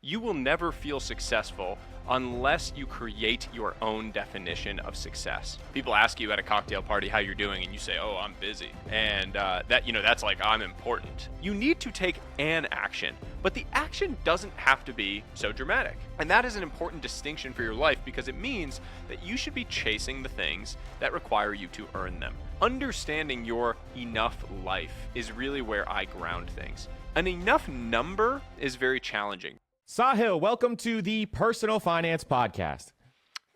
you will never feel successful unless you create your own definition of success. People ask you at a cocktail party how you're doing, and you say, "Oh, I'm busy," and that's like, I'm important. You need to take an action, but the action doesn't have to be so dramatic. And that is an important distinction for your life, because it means that you should be chasing the things that require you to earn them. Understanding your enough life is really where I ground things. An enough number is very challenging. Sahil, welcome to the Personal Finance Podcast.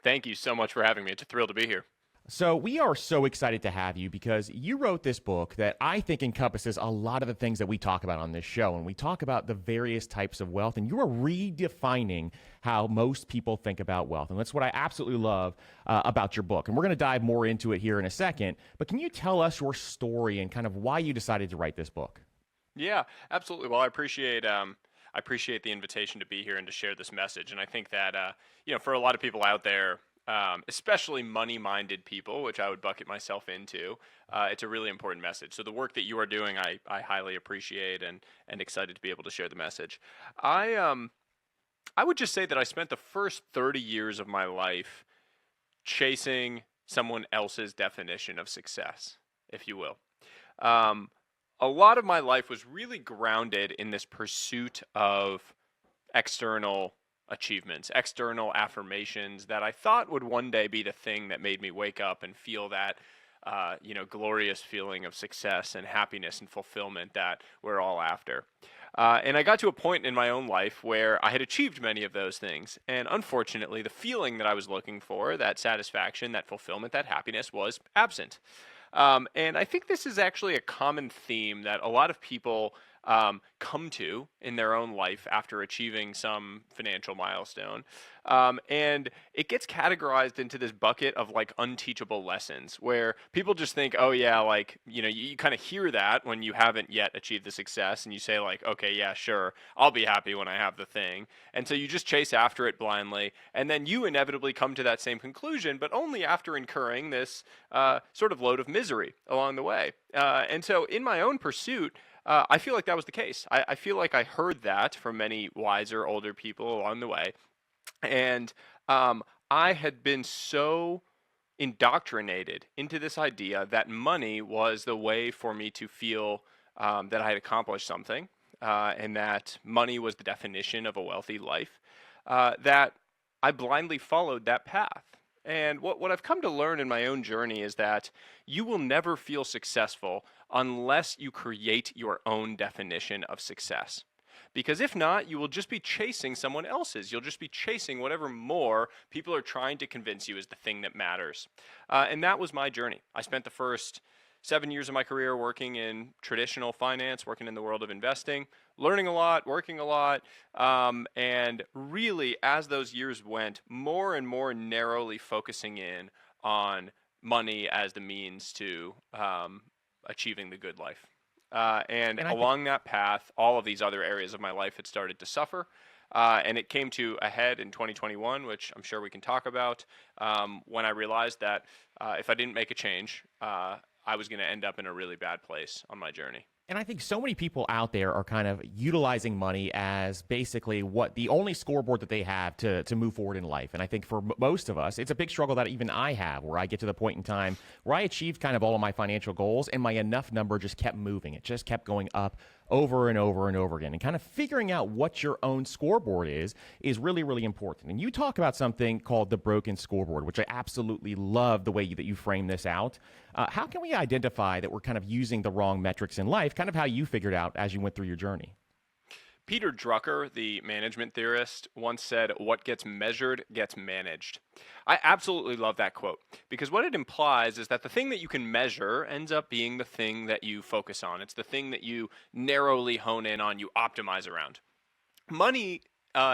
Thank you so much for having me. It's a thrill to be here. So we are so excited to have you because you wrote this book that I think encompasses a lot of the things that we talk about on this show. And we talk about the various types of wealth, and you are redefining how most people think about wealth. And that's what I absolutely love about your book. And we're going to dive more into it here in a second. But can you tell us your story and kind of why you decided to write this book? Yeah, absolutely. Well, I appreciate the invitation to be here and to share this message. And I think that, for a lot of people out there, especially money-minded people, which I would bucket myself into, it's a really important message. So the work that you are doing, I highly appreciate and excited to be able to share the message. I would just say that I spent the first 30 years of my life chasing someone else's definition of success, if you will. A lot of my life was really grounded in this pursuit of external achievements, external affirmations that I thought would one day be the thing that made me wake up and feel that, glorious feeling of success and happiness and fulfillment that we're all after. And I got to a point in my own life where I had achieved many of those things. And unfortunately, the feeling that I was looking for, that satisfaction, that fulfillment, that happiness, was absent. And I think this is actually a common theme that a lot of people come to in their own life after achieving some financial milestone. And it gets categorized into this bucket of like unteachable lessons where people just think, oh yeah, like, you kind of hear that when you haven't yet achieved the success and you say like, okay, yeah, sure, I'll be happy when I have the thing. And so you just chase after it blindly. And then you inevitably come to that same conclusion, but only after incurring this sort of load of misery along the way. And so in my own pursuit, I feel like that was the case. I feel like I heard that from many wiser, older people along the way. And I had been so indoctrinated into this idea that money was the way for me to feel that I had accomplished something, and that money was the definition of a wealthy life, that I blindly followed that path. And what I've come to learn in my own journey is that you will never feel successful unless you create your own definition of success. Because if not, you will just be chasing someone else's. You'll just be chasing whatever more people are trying to convince you is the thing that matters. And that was my journey. I spent the first 7 years of my career working in traditional finance, working in the world of investing, learning a lot, working a lot, and really, as those years went, more and more narrowly focusing in on money as the means to achieving the good life. And along that path, all of these other areas of my life had started to suffer. And it came to a head in 2021, which I'm sure we can talk about, when I realized that if I didn't make a change, I was going to end up in a really bad place on my journey. And I think so many people out there are kind of utilizing money as basically what the only scoreboard that they have to move forward in life. And I think for most of us, it's a big struggle that even I have, where I get to the point in time where I achieved kind of all of my financial goals and my enough number just kept moving. It just kept going up over and over and over again. And kind of figuring out what your own scoreboard is really, really important. And you talk about something called the broken scoreboard, which I absolutely love the way that you frame this out. How can we identify that we're kind of using the wrong metrics in life, kind of how you figured out as you went through your journey? Peter Drucker, the management theorist, once said, "What gets measured gets managed." I absolutely love that quote, because what it implies is that the thing that you can measure ends up being the thing that you focus on. It's the thing that you narrowly hone in on, you optimize around. Money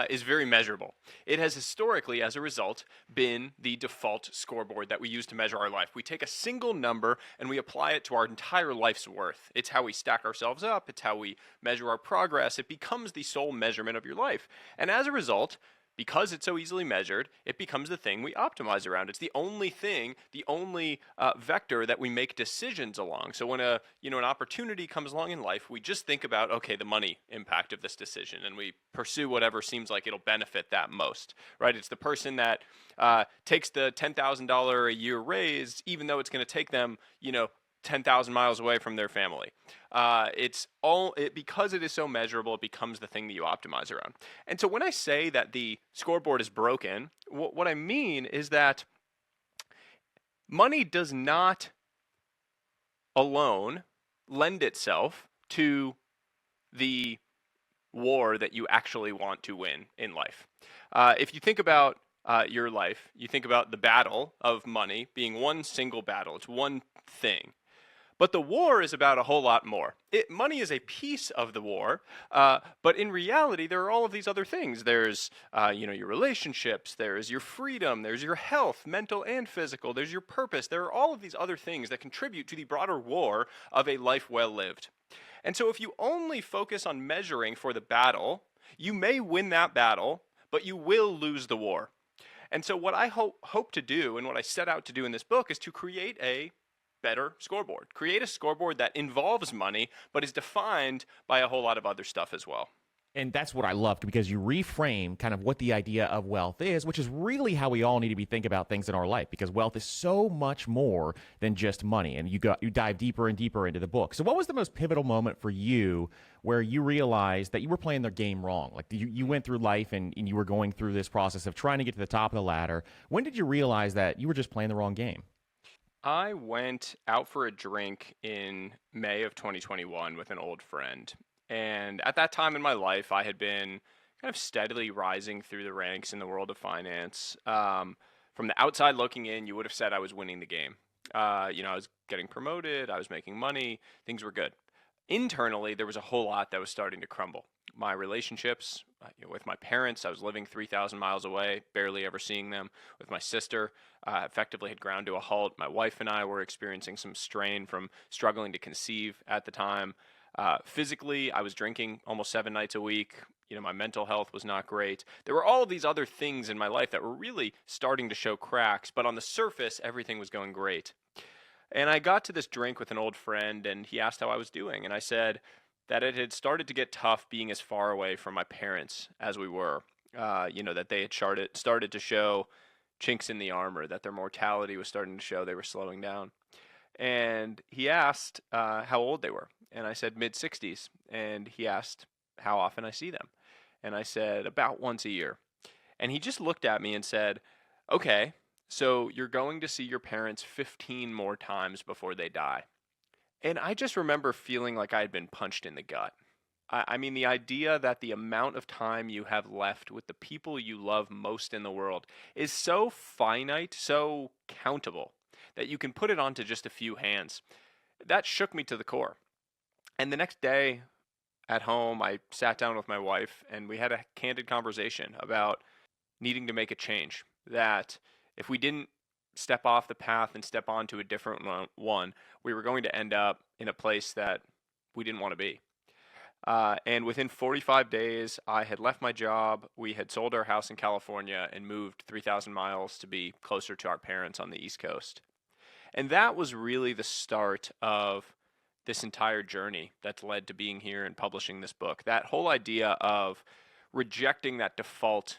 is very measurable. It has historically, as a result, been the default scoreboard that we use to measure our life. We take a single number and we apply it to our entire life's worth. It's how we stack ourselves up. It's how we measure our progress. It becomes the sole measurement of your life. And as a result, because it's so easily measured, it becomes the thing we optimize around. It's the only thing, the only vector that we make decisions along. So when an opportunity comes along in life, we just think about, okay, the money impact of this decision, and we pursue whatever seems like it'll benefit that most, right? It's the person that takes the $10,000 a year raise, even though it's going to take them, 10,000 miles away from their family. Because it is so measurable, it becomes the thing that you optimize around. And so when I say that the scoreboard is broken, what I mean is that money does not alone lend itself to the war that you actually want to win in life. If you think about your life, you think about the battle of money being one single battle. It's one thing. But the war is about a whole lot more. Money is a piece of the war, but in reality, there are all of these other things. There's, your relationships. There's your freedom. There's your health, mental and physical. There's your purpose. There are all of these other things that contribute to the broader war of a life well lived. And so if you only focus on measuring for the battle, you may win that battle, but you will lose the war. And so what I hope to do, and what I set out to do in this book, is to create a better scoreboard. Create a scoreboard that involves money, but is defined by a whole lot of other stuff as well. And that's what I loved, because you reframe kind of what the idea of wealth is, which is really how we all need to be thinking about things in our life, because wealth is so much more than just money. And you dive deeper and deeper into the book. So what was the most pivotal moment for you where you realized that you were playing the game wrong? Like you went through life and you were going through this process of trying to get to the top of the ladder. When did you realize that you were just playing the wrong game? I went out for a drink in May of 2021 with an old friend. And at that time in my life, I had been kind of steadily rising through the ranks in the world of finance. From the outside looking in, you would have said I was winning the game. I was getting promoted, I was making money, things were good. Internally, there was a whole lot that was starting to crumble. My relationships with my parents, I was living 3,000 miles away, barely ever seeing them. With my sister, effectively had ground to a halt. My wife and I were experiencing some strain from struggling to conceive at the time. Physically, I was drinking almost 7 nights a week. My mental health was not great. There were all of these other things in my life that were really starting to show cracks, but on the surface, everything was going great. And I got to this drink with an old friend, and he asked how I was doing. And I said that it had started to get tough being as far away from my parents as we were. That they had started to show chinks in the armor, that their mortality was starting to show they were slowing down. And he asked how old they were. And I said mid-60s. And he asked how often I see them. And I said about once a year. And he just looked at me and said, okay, so you're going to see your parents 15 more times before they die. And I just remember feeling like I had been punched in the gut. I mean, the idea that the amount of time you have left with the people you love most in the world is so finite, so countable, that you can put it onto just a few hands. That shook me to the core. And the next day at home, I sat down with my wife and we had a candid conversation about needing to make a change. That if we didn't step off the path and step onto a different one, we were going to end up in a place that we didn't want to be. And within 45 days, I had left my job. We had sold our house in California and moved 3,000 miles to be closer to our parents on the East Coast. And that was really the start of this entire journey that's led to being here and publishing this book. That whole idea of rejecting that default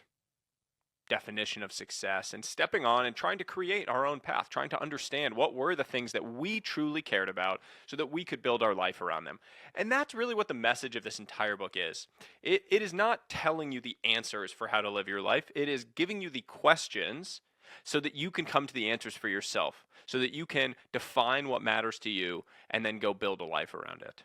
definition of success and stepping on and trying to create our own path, trying to understand what were the things that we truly cared about so that we could build our life around them. And that's really what the message of this entire book is. It is not telling you the answers for how to live your life. It is giving you the questions so that you can come to the answers for yourself, so that you can define what matters to you and then go build a life around it.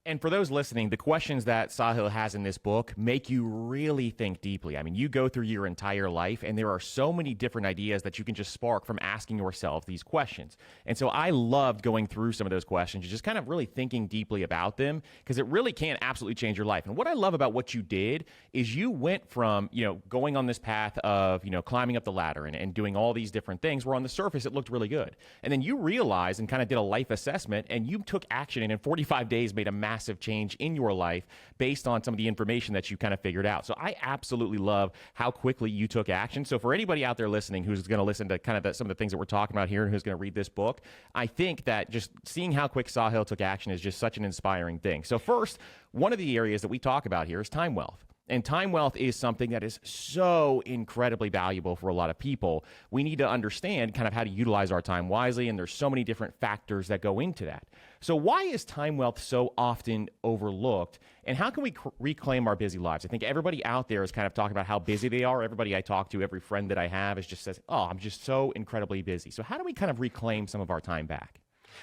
And for those listening, the questions that Sahil has in this book make you really think deeply. I mean, you go through your entire life, and there are so many different ideas that you can just spark from asking yourself these questions. And so I loved going through some of those questions, just kind of really thinking deeply about them, because it really can absolutely change your life. And what I love about what you did is you went from, going on this path of, climbing up the ladder and doing all these different things where on the surface it looked really good. And then you realized and kind of did a life assessment, and you took action, and in 45 days made a massive change in your life based on some of the information that you kind of figured out. So I absolutely love how quickly you took action. So for anybody out there listening who's going to listen to kind of some of the things that we're talking about here and who's going to read this book, I think that just seeing how quick Sahil took action is just such an inspiring thing. So first, one of the areas that we talk about here is time wealth. And time wealth is something that is so incredibly valuable for a lot of people. We need to understand kind of how to utilize our time wisely, and there's so many different factors that go into that. So why is time wealth so often overlooked, and how can we reclaim our busy lives? I think everybody out there is kind of talking about how busy they are. Everybody I talk to, every friend that I have is just says, oh, I'm just so incredibly busy. So how do we kind of reclaim some of our time back?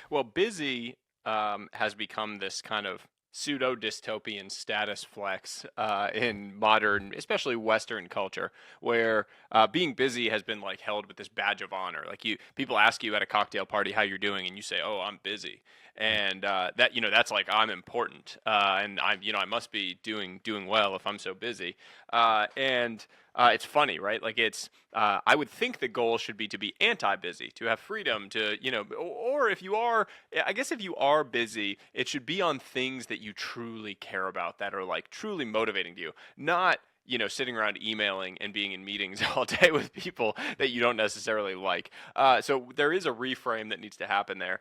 Well, busy has become this kind of pseudo dystopian status flex in modern, especially Western culture, where being busy has been like held with this badge of honor. Like people ask you at a cocktail party how you're doing, and you say, "Oh, I'm busy," and that that's like I'm important, and I must be doing well if I'm so busy, and it's funny, right? Like I would think the goal should be to be anti-busy, to have freedom, to or if you are, I guess if you are busy, it should be on things that you truly care about, that are like truly motivating to you, not sitting around emailing and being in meetings all day with people that you don't necessarily like. So there is a reframe that needs to happen there.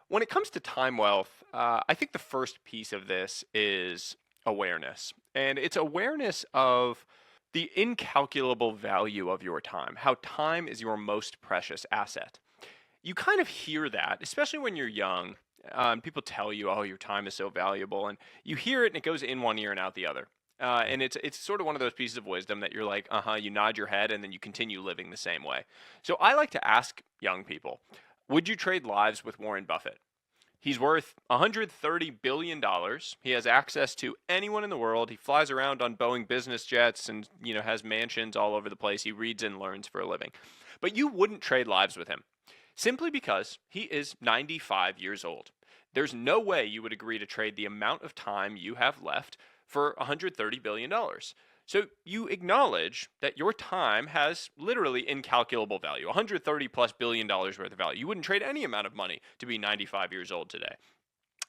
When it comes to time wealth, I think the first piece of this is awareness, and it's awareness of the incalculable value of your time, how time is your most precious asset. You kind of hear that, especially when you're young. People tell you, oh, your time is so valuable. And you hear it and it goes in one ear and out the other. And it's sort of one of those pieces of wisdom that you're like, you nod your head and then you continue living the same way. So I like to ask young people, would you trade lives with Warren Buffett? He's worth $130 billion. He has access to anyone in the world. He flies around on Boeing business jets and, has mansions all over the place. He reads and learns for a living. But you wouldn't trade lives with him simply because he is 95 years old. There's no way you would agree to trade the amount of time you have left for $130 billion. So you acknowledge that your time has literally incalculable value, $130+ billion worth of value. You wouldn't trade any amount of money to be 95 years old today.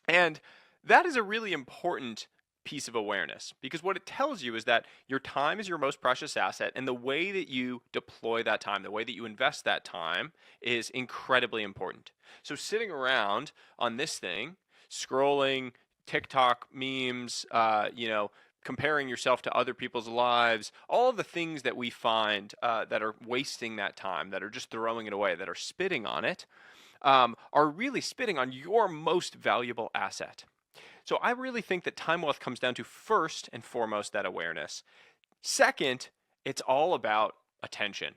And that is a really important piece of awareness, because what it tells you is that your time is your most precious asset, and the way that you deploy that time, the way that you invest that time, is incredibly important. So sitting around on this thing, scrolling TikTok memes, comparing yourself to other people's lives, all of the things that we find that are wasting that time, that are just throwing it away, that are spitting on it, are really spitting on your most valuable asset. So I really think that time wealth comes down to, first and foremost, that awareness. Second, it's all about attention.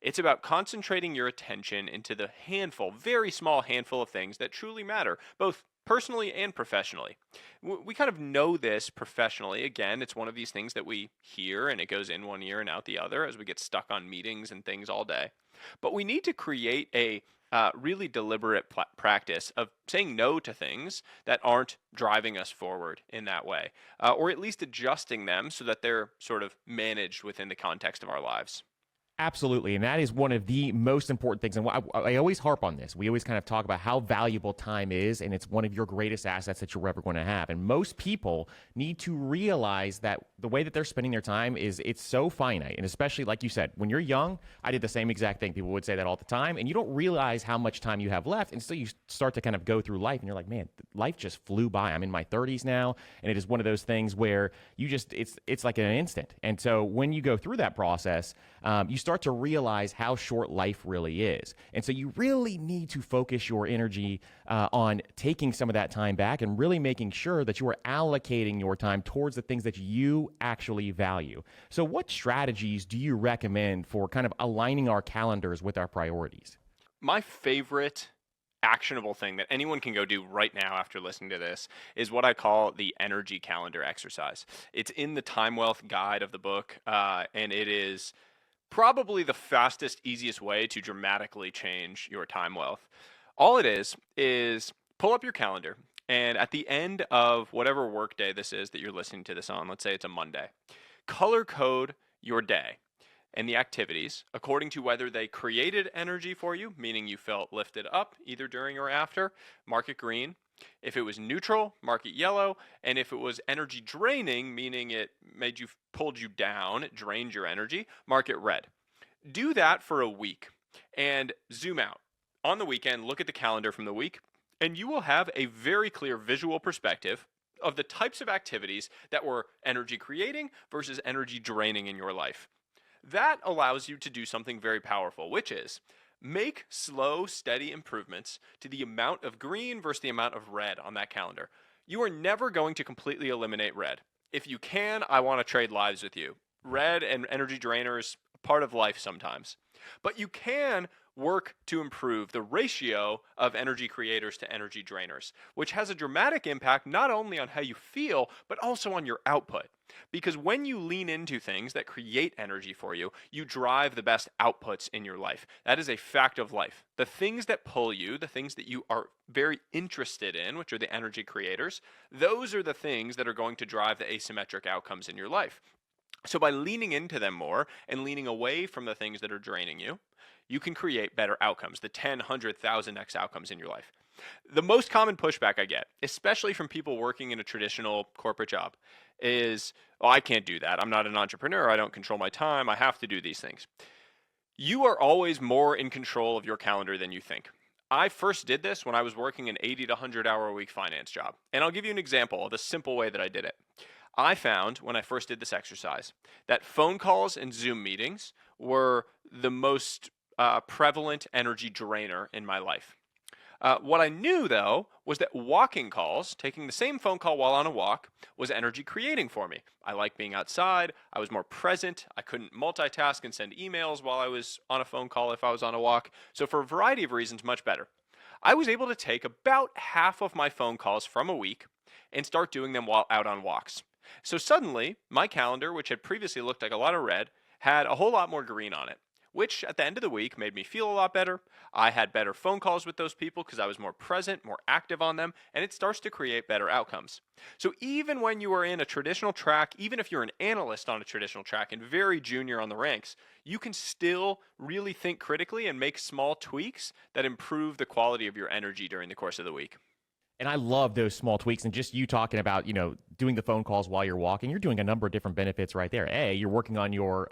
It's about concentrating your attention into the very small handful of things that truly matter, both personally and professionally. We kind of know this professionally. Again, it's one of these things that we hear and it goes in one ear and out the other as we get stuck on meetings and things all day. But we need to create a really deliberate practice of saying no to things that aren't driving us forward in that way, or at least adjusting them so that they're sort of managed within the context of our lives. Absolutely. And that is one of the most important things. And I always harp on this. We always kind of talk about how valuable time is, and it's one of your greatest assets that you're ever going to have. And most people need to realize that the way that they're spending their time it's so finite. And especially, like you said, when you're young, I did the same exact thing. People would say that all the time. And you don't realize how much time you have left until you start to kind of go through life. And you're like, man, life just flew by. I'm in my 30s now. And it is one of those things where it's like an instant. And so when you go through that process, you start to realize how short life really is. And so you really need to focus your energy on taking some of that time back and really making sure that you are allocating your time towards the things that you actually value. So what strategies do you recommend for kind of aligning our calendars with our priorities? My favorite actionable thing that anyone can go do right now after listening to this is what I call the energy calendar exercise. It's in the Time Wealth guide of the book, and it is probably the fastest, easiest way to dramatically change your time wealth. All it is pull up your calendar, and at the end of whatever work day this is that you're listening to this on, let's say it's a Monday, color code your day and the activities according to whether they created energy for you, meaning you felt lifted up either during or after, mark it green. If it was neutral, mark it yellow. And if it was energy draining, meaning it made you pulled you down, it drained your energy, mark it red. Do that for a week and zoom out. On the weekend, look at the calendar from the week, and you will have a very clear visual perspective of the types of activities that were energy creating versus energy draining in your life. That allows you to do something very powerful, which is make slow, steady improvements to the amount of green versus the amount of red on that calendar. You are never going to completely eliminate red. If you can, I want to trade lives with you. Red and energy drainers, part of life sometimes. But you can work to improve the ratio of energy creators to energy drainers, which has a dramatic impact not only on how you feel, but also on your output. Because when you lean into things that create energy for you, you drive the best outputs in your life. That is a fact of life. The things that pull you, the things that you are very interested in, which are the energy creators, those are the things that are going to drive the asymmetric outcomes in your life. So by leaning into them more and leaning away from the things that are draining you, you can create better outcomes, the 10, 100,000x outcomes in your life. The most common pushback I get, especially from people working in a traditional corporate job, is, oh, I can't do that. I'm not an entrepreneur. I don't control my time. I have to do these things. You are always more in control of your calendar than you think. I first did this when I was working an 80 to 100 hour a week finance job. And I'll give you an example of the simple way that I did it. I found when I first did this exercise that phone calls and Zoom meetings were the most prevalent energy drainer in my life. What I knew, though, was that walking calls, taking the same phone call while on a walk, was energy creating for me. I liked being outside. I was more present. I couldn't multitask and send emails while I was on a phone call if I was on a walk. So for a variety of reasons, much better. I was able to take about half of my phone calls from a week and start doing them while out on walks. So suddenly, my calendar, which had previously looked like a lot of red, had a whole lot more green on it, which at the end of the week made me feel a lot better. I had better phone calls with those people because I was more present, more active on them, and it starts to create better outcomes. So even when you are in a traditional track, even if you're an analyst on a traditional track and very junior on the ranks, you can still really think critically and make small tweaks that improve the quality of your energy during the course of the week. And I love those small tweaks. And just you talking about, doing the phone calls while you're walking, you're doing a number of different benefits right there. A, you're working on your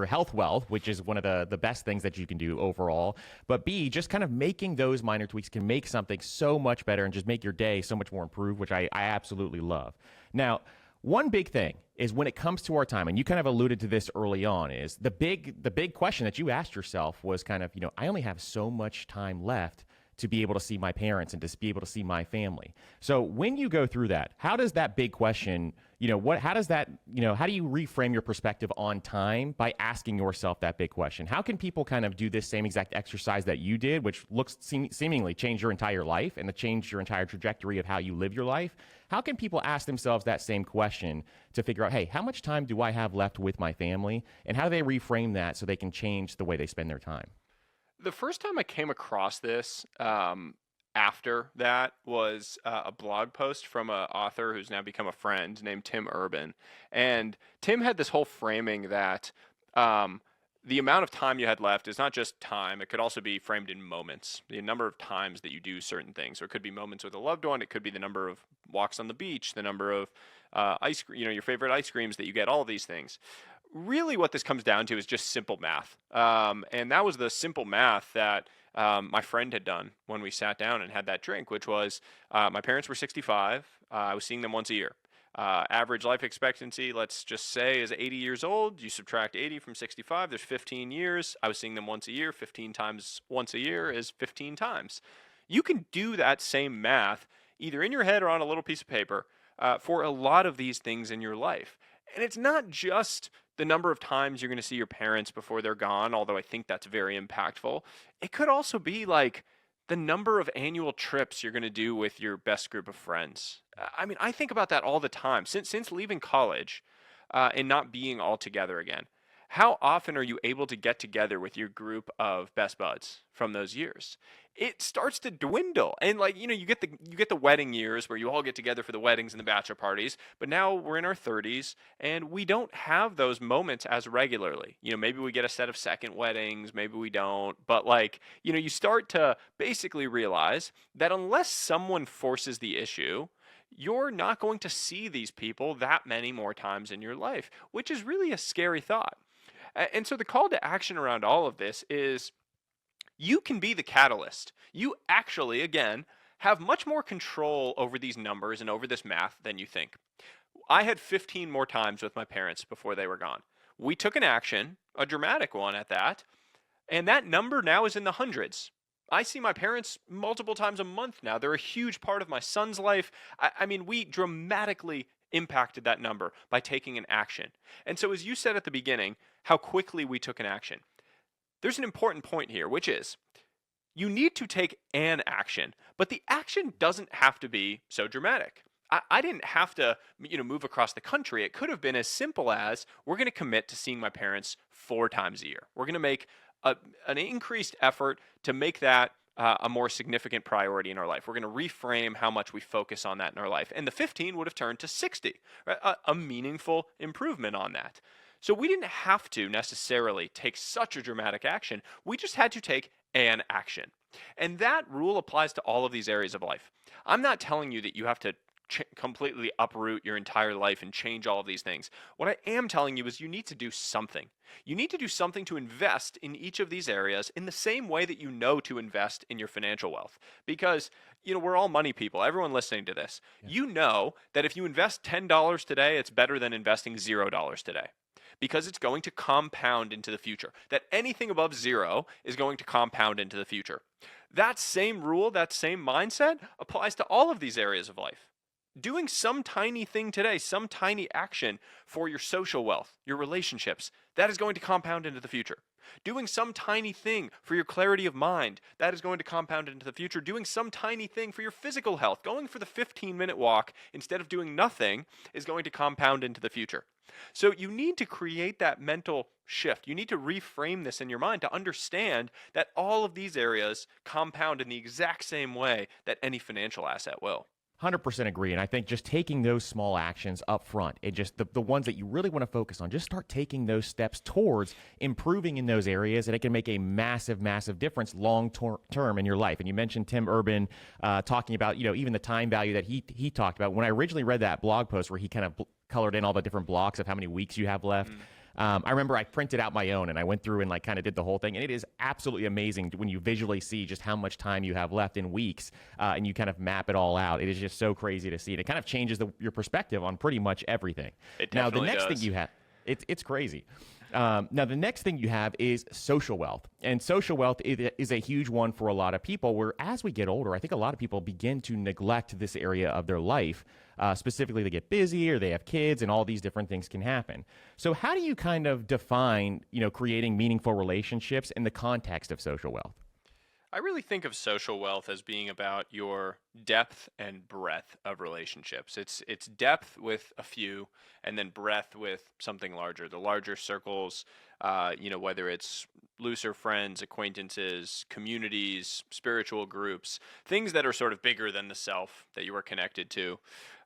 health wealth, which is one of the best things that you can do overall. But B, just kind of making those minor tweaks can make something so much better and just make your day so much more improved, which I absolutely love. Now, one big thing is when it comes to our time, and you kind of alluded to this early on, is the big question that you asked yourself was kind of, I only have so much time left to be able to see my parents and to be able to see my family. So when you go through that, how does that big question, how do you reframe your perspective on time by asking yourself that big question? How can people kind of do this same exact exercise that you did, which looks seemingly change your entire life and to change your entire trajectory of how you live your life? How can people ask themselves that same question to figure out, hey, how much time do I have left with my family? And how do they reframe that so they can change the way they spend their time? The first time I came across this after that was a blog post from an author who's now become a friend named Tim Urban. And Tim had this whole framing that the amount of time you had left is not just time. It could also be framed in moments, the number of times that you do certain things. Or it could be moments with a loved one. It could be the number of walks on the beach, the number of ice cream, your favorite ice creams that you get, all of these things. Really what this comes down to is just simple math. And that was the simple math that my friend had done when we sat down and had that drink, which was my parents were 65. I was seeing them once a year. Average life expectancy, let's just say, is 80 years old. You subtract 80 from 65, there's 15 years. I was seeing them once a year. 15 times once a year is 15 times. You can do that same math either in your head or on a little piece of paper for a lot of these things in your life. And it's not just the number of times you're going to see your parents before they're gone, although I think that's very impactful. It could also be like the number of annual trips you're going to do with your best group of friends. I mean, I think about that all the time. Since leaving college and not being all together again, How often are you able to get together with your group of best buds from those years? It starts to dwindle. And like, you get the wedding years where you all get together for the weddings and the bachelor parties, but now we're in our 30s and we don't have those moments as regularly. Maybe we get a set of second weddings, maybe we don't, but like, you start to basically realize that unless someone forces the issue, you're not going to see these people that many more times in your life, which is really a scary thought. And so the call to action around all of this is you can be the catalyst. You actually, again, have much more control over these numbers and over this math than you think. I had 15 more times with my parents before they were gone. We took an action, a dramatic one at that, and that number now is in the hundreds. I see my parents multiple times a month now. They're a huge part of my son's life. I mean, we dramatically impacted that number by taking an action. And so, as you said at the beginning, how quickly we took an action. There's an important point here, which is you need to take an action, but the action doesn't have to be so dramatic. I didn't have to, move across the country. It could have been as simple as we're going to commit to seeing my parents 4 times a year. We're going to make an increased effort to make that a more significant priority in our life. We're going to reframe how much we focus on that in our life. And the 15 would have turned to 60, right? A meaningful improvement on that. So we didn't have to necessarily take such a dramatic action. We just had to take an action. And that rule applies to all of these areas of life. I'm not telling you that you have to completely uproot your entire life and change all of these things. What I am telling you is you need to do something. You need to do something to invest in each of these areas in the same way that you know to invest in your financial wealth. Because, we're all money people. Everyone listening to this, you know that if you invest $10 today, it's better than investing $0 today, because it's going to compound into the future. That anything above 0 is going to compound into the future. That same rule, that same mindset applies to all of these areas of life. Doing some tiny thing today, some tiny action for your social wealth, your relationships, that is going to compound into the future. Doing some tiny thing for your clarity of mind, that is going to compound into the future. Doing some tiny thing for your physical health, going for the 15-minute walk instead of doing nothing, is going to compound into the future. So you need to create that mental shift. You need to reframe this in your mind to understand that all of these areas compound in the exact same way that any financial asset will. 100% agree. And I think just taking those small actions up front, and just the ones that you really want to focus on, just start taking those steps towards improving in those areas, and it can make a massive, massive difference long term in your life. And you mentioned Tim Urban talking about, even the time value that he talked about. When I originally read that blog post where he kind of colored in all the different blocks of how many weeks you have left, I remember I printed out my own and I went through and like kind of did the whole thing. And it is absolutely amazing when you visually see just how much time you have left in weeks and you kind of map it all out. It is just so crazy to see. And it kind of changes your perspective on pretty much everything. It definitely now, the next does. thing you have, it's crazy. Now, the next thing you have is social wealth. And social wealth is a huge one for a lot of people, where as we get older, I think a lot of people begin to neglect this area of their life. Specifically, they get busy or they have kids, and all these different things can happen. So how do you kind of define, creating meaningful relationships in the context of social wealth? I really think of social wealth as being about your depth and breadth of relationships. It's depth with a few, and then breadth with something larger. The larger circles, whether it's looser friends, acquaintances, communities, spiritual groups, things that are sort of bigger than the self that you are connected to.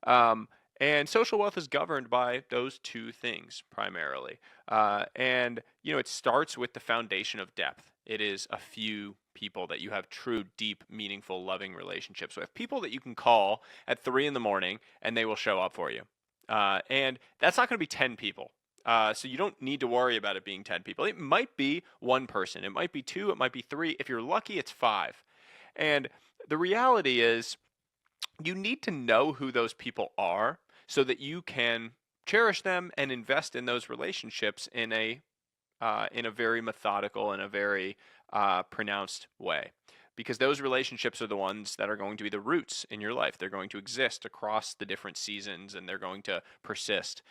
And social wealth is governed by those two things primarily. And it starts with the foundation of depth. It is a few people that you have true, deep, meaningful, loving relationships with. People that you can call at 3 a.m. and they will show up for you. And that's not going to be 10 people. So you don't need to worry about it being 10 people. It might be one person. It might be 2. It might be 3. If you're lucky, it's 5. And the reality is you need to know who those people are so that you can cherish them and invest in those relationships in a very methodical and a very pronounced way. Because those relationships are the ones that are going to be the roots in your life. They're going to exist across the different seasons, and they're going to persist.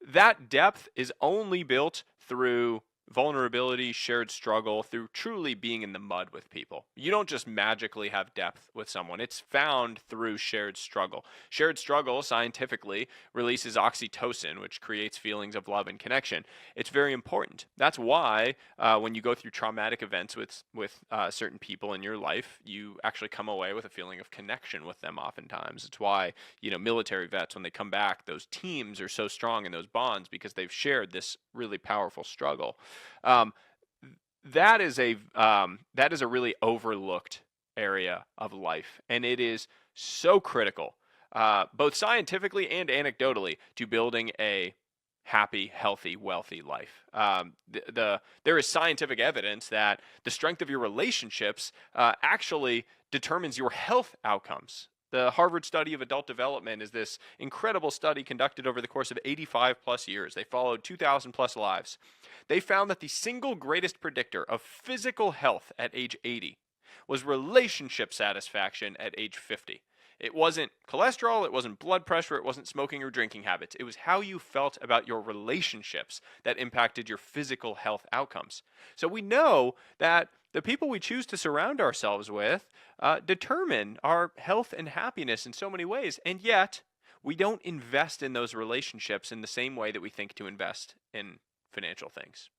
That depth is only built through vulnerability, shared struggle through truly being in the mud with people. You don't just magically have depth with someone, it's found through shared struggle. Shared struggle scientifically releases oxytocin, which creates feelings of love and connection. It's very important. That's why when you go through traumatic events with certain people in your life, you actually come away with a feeling of connection with them oftentimes. It's why, military vets, when they come back, those teams are so strong in those bonds because they've shared this really powerful struggle. Um, that is a really overlooked area of life, and it is so critical, both scientifically and anecdotally, to building a happy, healthy, wealthy life. There is scientific evidence that the strength of your relationships actually determines your health outcomes. The Harvard study of adult development is this incredible study conducted over the course of 85 plus years. They followed 2,000 plus lives. They found that the single greatest predictor of physical health at age 80 was relationship satisfaction at age 50. It wasn't cholesterol, it wasn't blood pressure, it wasn't smoking or drinking habits. It was how you felt about your relationships that impacted your physical health outcomes. So we know that the people we choose to surround ourselves with determine our health and happiness in so many ways. And yet, we don't invest in those relationships in the same way that we think to invest in financial things.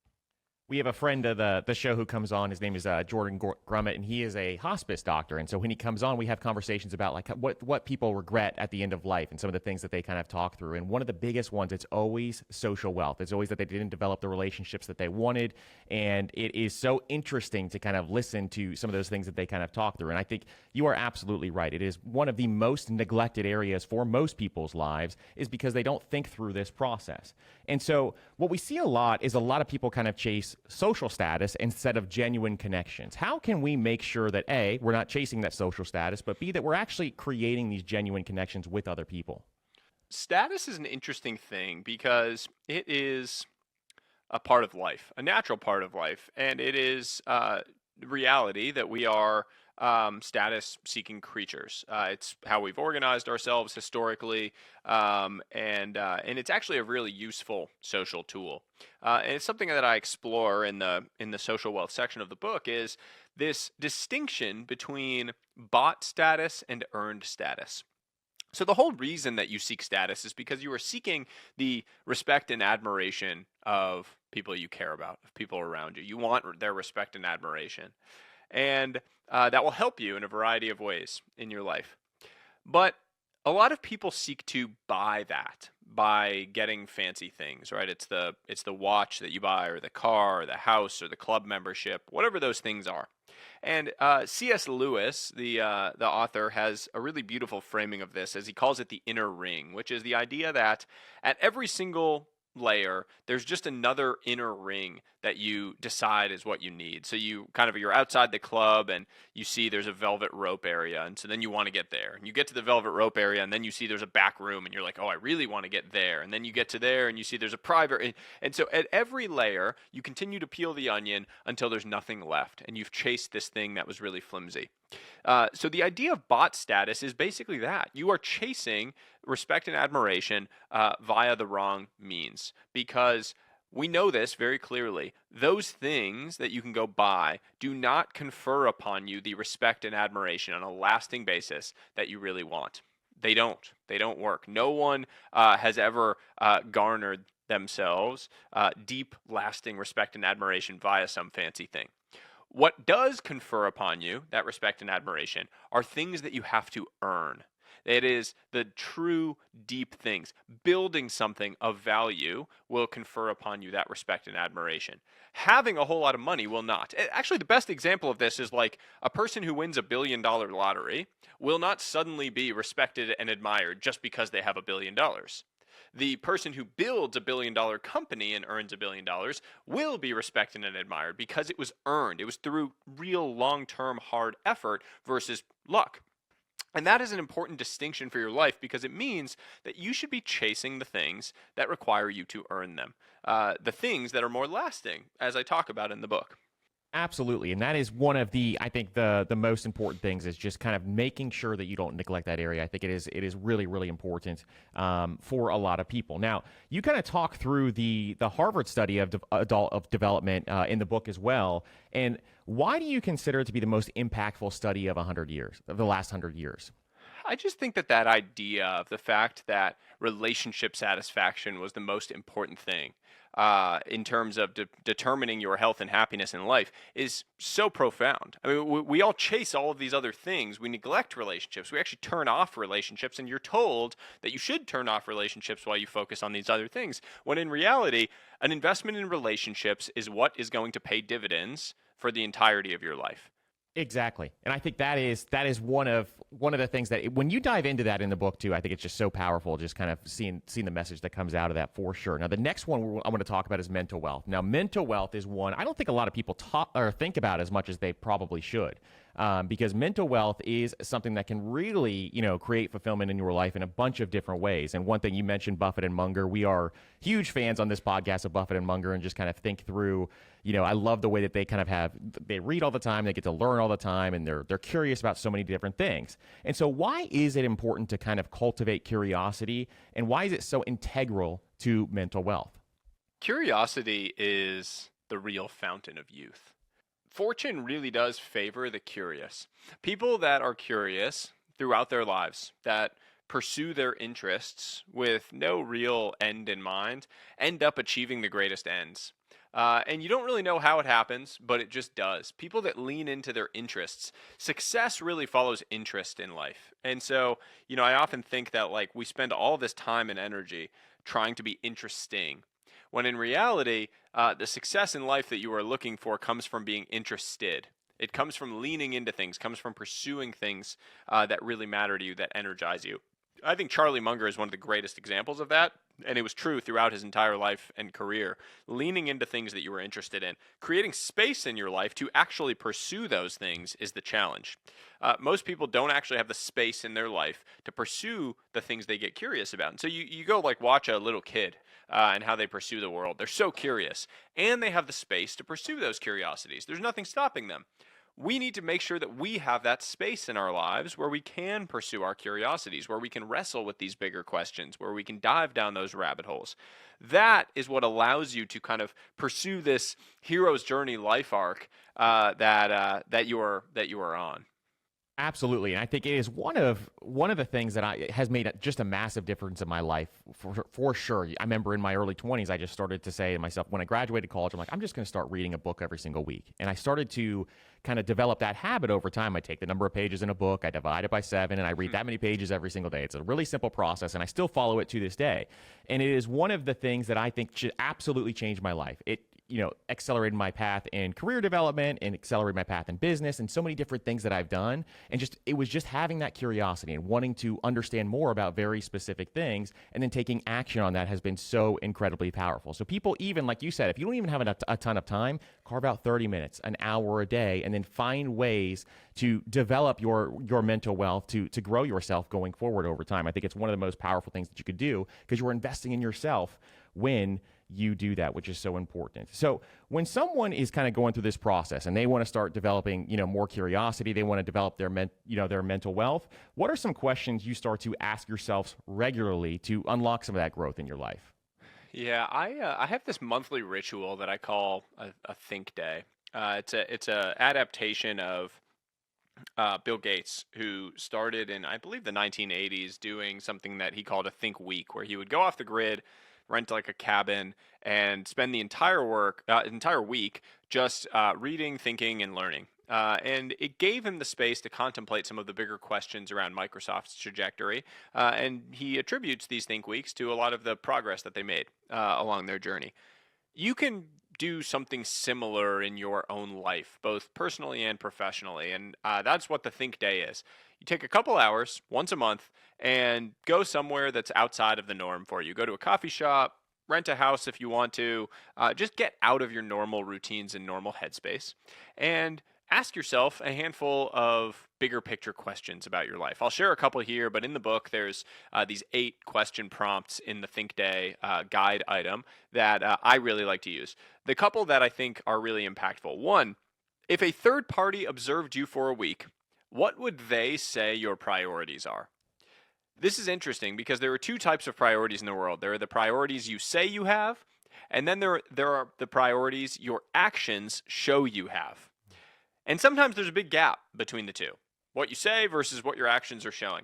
We have a friend of the show who comes on. His name is Jordan Grummett, and he is a hospice doctor. And so when he comes on, we have conversations about like what people regret at the end of life and some of the things that they kind of talk through. And one of the biggest ones, it's always social wealth. It's always that they didn't develop the relationships that they wanted. And it is so interesting to kind of listen to some of those things that they kind of talk through. And I think you are absolutely right. It is one of the most neglected areas for most people's lives is because they don't think through this process. And so what we see a lot is a lot of people kind of chase social status instead of genuine connections. How can we make sure that A, we're not chasing that social status, but B, that we're actually creating these genuine connections with other people? Status is an interesting thing because it is a part of life, a natural part of life, and it is reality that we are status-seeking creatures. It's how we've organized ourselves historically, and it's actually a really useful social tool. And it's something that I explore in the social wealth section of the book is this distinction between bought status and earned status. So the whole reason that you seek status is because you are seeking the respect and admiration of people you care about, of people around you. You want their respect and admiration. And that will help you in a variety of ways in your life. But a lot of people seek to buy that by getting fancy things, right? It's the watch that you buy, or the car, or the house, or the club membership, whatever those things are. And C.S. Lewis, the author, has a really beautiful framing of this, as he calls it the inner ring, which is the idea that at every single layer, there's just another inner ring that you decide is what you need. So you're outside the club and you see there's a velvet rope area, and so then you want to get there. And you get to the velvet rope area, and then you see there's a back room, and you're like, oh, I really want to get there. And then you get to there, and you see there's a private. And so at every layer, you continue to peel the onion until there's nothing left, and you've chased this thing that was really flimsy. So the idea of bot status is basically that. You are chasing respect and admiration via the wrong means, because we know this very clearly. Those things that you can go buy do not confer upon you the respect and admiration on a lasting basis that you really want. They don't. They don't work. No one has ever garnered themselves deep, lasting respect and admiration via some fancy thing. What does confer upon you that respect and admiration are things that you have to earn. It is the true, deep things. Building something of value will confer upon you that respect and admiration. Having a whole lot of money will not. Actually, the best example of this is like a person who wins $1 billion lottery will not suddenly be respected and admired just because they have $1 billion. The person who builds $1 billion company and earns $1 billion will be respected and admired because it was earned. It was through real long-term hard effort versus luck. And that is an important distinction for your life because it means that you should be chasing the things that require you to earn them, the things that are more lasting, as I talk about in the book. Absolutely. And that is one of the, I think the most important things is just kind of making sure that you don't neglect that area. I think it is really, really important for a lot of people. Now, you kind of talk through the Harvard study of adult development in the book as well. And why do you consider it to be the most impactful study of 100 years, of the last 100 years? I just think that that idea of the fact that relationship satisfaction was the most important thing in terms of determining your health and happiness in life is so profound. I mean, we all chase all of these other things. We neglect relationships. We actually turn off relationships, and you're told that you should turn off relationships while you focus on these other things. When in reality, an investment in relationships is what is going to pay dividends for the entirety of your life. Exactly, and I think that is one of the things that when you dive into that in the book too, I think it's just so powerful. Just kind of seeing the message that comes out of that for sure. Now, the next one I'm going to talk about is mental wealth. Now, mental wealth is one I don't think a lot of people talk or think about as much as they probably should. Because mental wealth is something that can really, create fulfillment in your life in a bunch of different ways. And one thing you mentioned, Buffett and Munger, we are huge fans on this podcast of Buffett and Munger, and just kind of think through, I love the way that they kind of they read all the time, they get to learn all the time, and they're curious about so many different things. And so why is it important to kind of cultivate curiosity, and why is it so integral to mental wealth? Curiosity is the real fountain of youth. Fortune really does favor the curious. People that are curious throughout their lives, that pursue their interests with no real end in mind, end up achieving the greatest ends. And you don't really know how it happens, but it just does. People that lean into their interests, success really follows interest in life. And so, I often think that like we spend all this time and energy trying to be interesting, when in reality, the success in life that you are looking for comes from being interested. It comes from leaning into things, comes from pursuing things that really matter to you, that energize you. I think Charlie Munger is one of the greatest examples of that, and it was true throughout his entire life and career. Leaning into things that you were interested in, creating space in your life to actually pursue those things is the challenge. Most people don't actually have the space in their life to pursue the things they get curious about. And so you go like watch a little kid and how they pursue the world. They're so curious, and they have the space to pursue those curiosities. There's nothing stopping them. We need to make sure that we have that space in our lives where we can pursue our curiosities, where we can wrestle with these bigger questions, where we can dive down those rabbit holes. That is what allows you to kind of pursue this hero's journey life arc that you are on. Absolutely, and I think it is one of the things that has made just a massive difference in my life for sure. I remember in my early 20s, I just started to say to myself, when I graduated college, I'm like, I'm just going to start reading a book every single week, and I started to kind of develop that habit over time. I take the number of pages in a book, I divide it by 7, and I read that many pages every single day. It's a really simple process, and I still follow it to this day. And it is one of the things that I think should absolutely change my life. It accelerated my path in career development and accelerated my path in business and so many different things that I've done. And it was just having that curiosity and wanting to understand more about very specific things, and then taking action on that has been so incredibly powerful. So people, even like you said, if you don't even have a ton of time, carve out 30 minutes, an hour a day, and then find ways to develop your mental wealth to grow yourself going forward over time. I think it's one of the most powerful things that you could do, because you're investing in yourself when you do that, which is so important. So when someone is kind of going through this process and they want to start developing, more curiosity, they want to develop their mental wealth, what are some questions you start to ask yourselves regularly to unlock some of that growth in your life? Yeah, I have this monthly ritual that I call a think day. It's a adaptation of Bill Gates, who started in, I believe, the 1980s, doing something that he called a think week, where he would go off the grid, rent like a cabin, and spend the entire week just reading, thinking, and learning. And it gave him the space to contemplate some of the bigger questions around Microsoft's trajectory. And he attributes these think weeks to a lot of the progress that they made along their journey. You can do something similar in your own life, both personally and professionally. And that's what the Think Day is. You take a couple hours once a month and go somewhere that's outside of the norm for you. Go to a coffee shop, rent a house if you want to, just get out of your normal routines and normal headspace, and ask yourself a handful of bigger picture questions about your life. I'll share a couple here, but in the book, there's these 8 question prompts in the Think Day guide item that I really like to use. The couple that I think are really impactful. One, If a third party observed you for a week, what would they say your priorities are? This is interesting because there are two types of priorities in the world. There are the priorities you say you have, and then there are the priorities your actions show you have. And sometimes there's a big gap between the two, what you say versus what your actions are showing.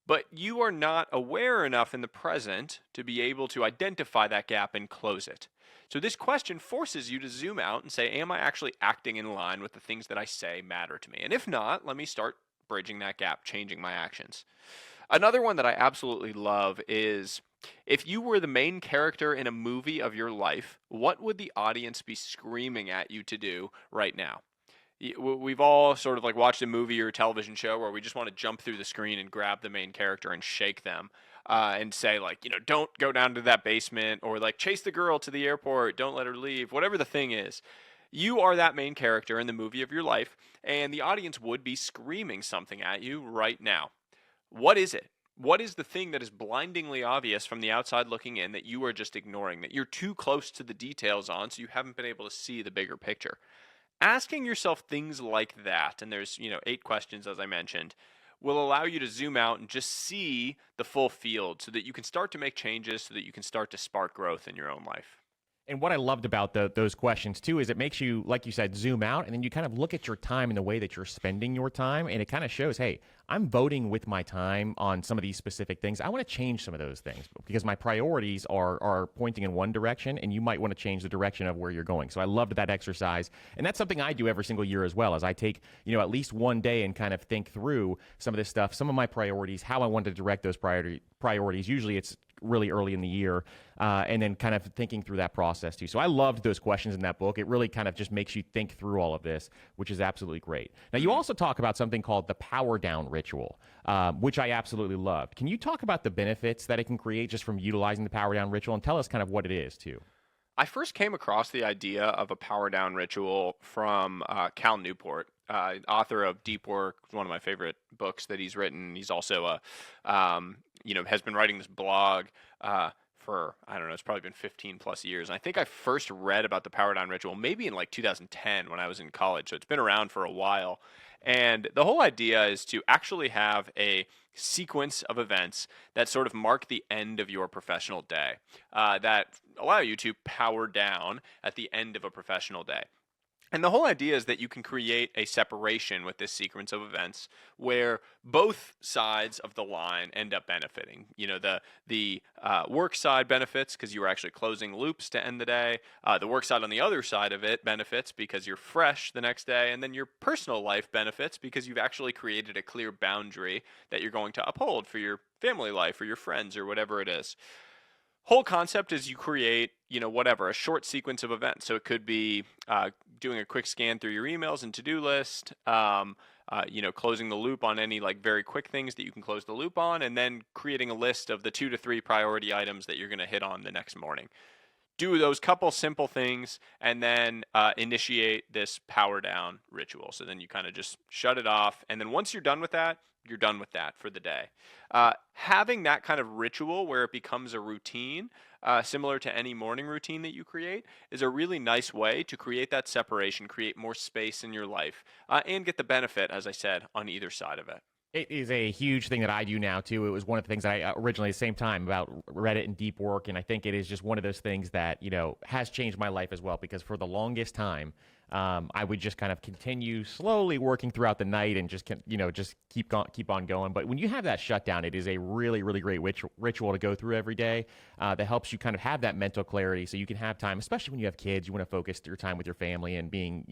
But you are not aware enough in the present to be able to identify that gap and close it. So this question forces you to zoom out and say, am I actually acting in line with the things that I say matter to me? And if not, let me start bridging that gap, changing my actions. Another one that I absolutely love is, if you were the main character in a movie of your life, what would the audience be screaming at you to do right now? We've all sort of like watched a movie or a television show where we just want to jump through the screen and grab the main character and shake them, and say, like, don't go down to that basement, or like chase the girl to the airport, don't let her leave, whatever the thing is. You are that main character in the movie of your life, and the audience would be screaming something at you right now. What is it? What is the thing that is blindingly obvious from the outside looking in that you are just ignoring, that you're too close to the details on, so you haven't been able to see the bigger picture? Asking yourself things like that, and there's 8 questions as I mentioned, will allow you to zoom out and just see the full field so that you can start to make changes, so that you can start to spark growth in your own life. And what I loved about those questions, too, is it makes you, like you said, zoom out, and then you kind of look at your time and the way that you're spending your time, and it kind of shows, hey, I'm voting with my time on some of these specific things. I want to change some of those things because my priorities are pointing in one direction, and you might want to change the direction of where you're going. So I loved that exercise, and that's something I do every single year as well, as I take at least one day and kind of think through some of this stuff, some of my priorities, how I want to direct those priorities. Usually it's really early in the year, and then kind of thinking through that process too. So I loved those questions in that book. It really kind of just makes you think through all of this, which is absolutely great. Now, you also talk about something called the power down ritual, which I absolutely loved. Can you talk about the benefits that it can create just from utilizing the power down ritual, and tell us kind of what it is too? I first came across the idea of a power down ritual from Cal Newport, author of Deep Work, one of my favorite books that he's written. He's also has been writing this blog for, I don't know, it's probably been 15 plus years. And I think I first read about the power down ritual maybe in like 2010 when I was in college. So it's been around for a while. And the whole idea is to actually have a sequence of events that sort of mark the end of your professional day, that allow you to power down at the end of a professional day. And the whole idea is that you can create a separation with this sequence of events where both sides of the line end up benefiting. The work side benefits because you are actually closing loops to end the day. The work side on the other side of it benefits because you're fresh the next day. And then your personal life benefits because you've actually created a clear boundary that you're going to uphold for your family life or your friends or whatever it is. Whole concept is you create, a short sequence of events. So it could be doing a quick scan through your emails and to-do list, closing the loop on any like very quick things that you can close the loop on, and then creating a list of the 2 to 3 priority items that you're going to hit on the next morning. Do those couple simple things and then initiate this power down ritual. So then you kind of just shut it off. And then once you're done with that, you're done with that for the day. Having that kind of ritual where it becomes a routine, similar to any morning routine that you create, is a really nice way to create that separation, create more space in your life, and get the benefit, as I said, on either side of it. It is a huge thing that I do now, too. It was one of the things that I originally, at the same time, about Reddit and deep work, and I think it is just one of those things that, has changed my life as well, because for the longest time, I would just kind of continue slowly working throughout the night and just keep on going. But when you have that shutdown, it is a really, really great ritual to go through every day that helps you kind of have that mental clarity so you can have time, especially when you have kids. You want to focus your time with your family and being,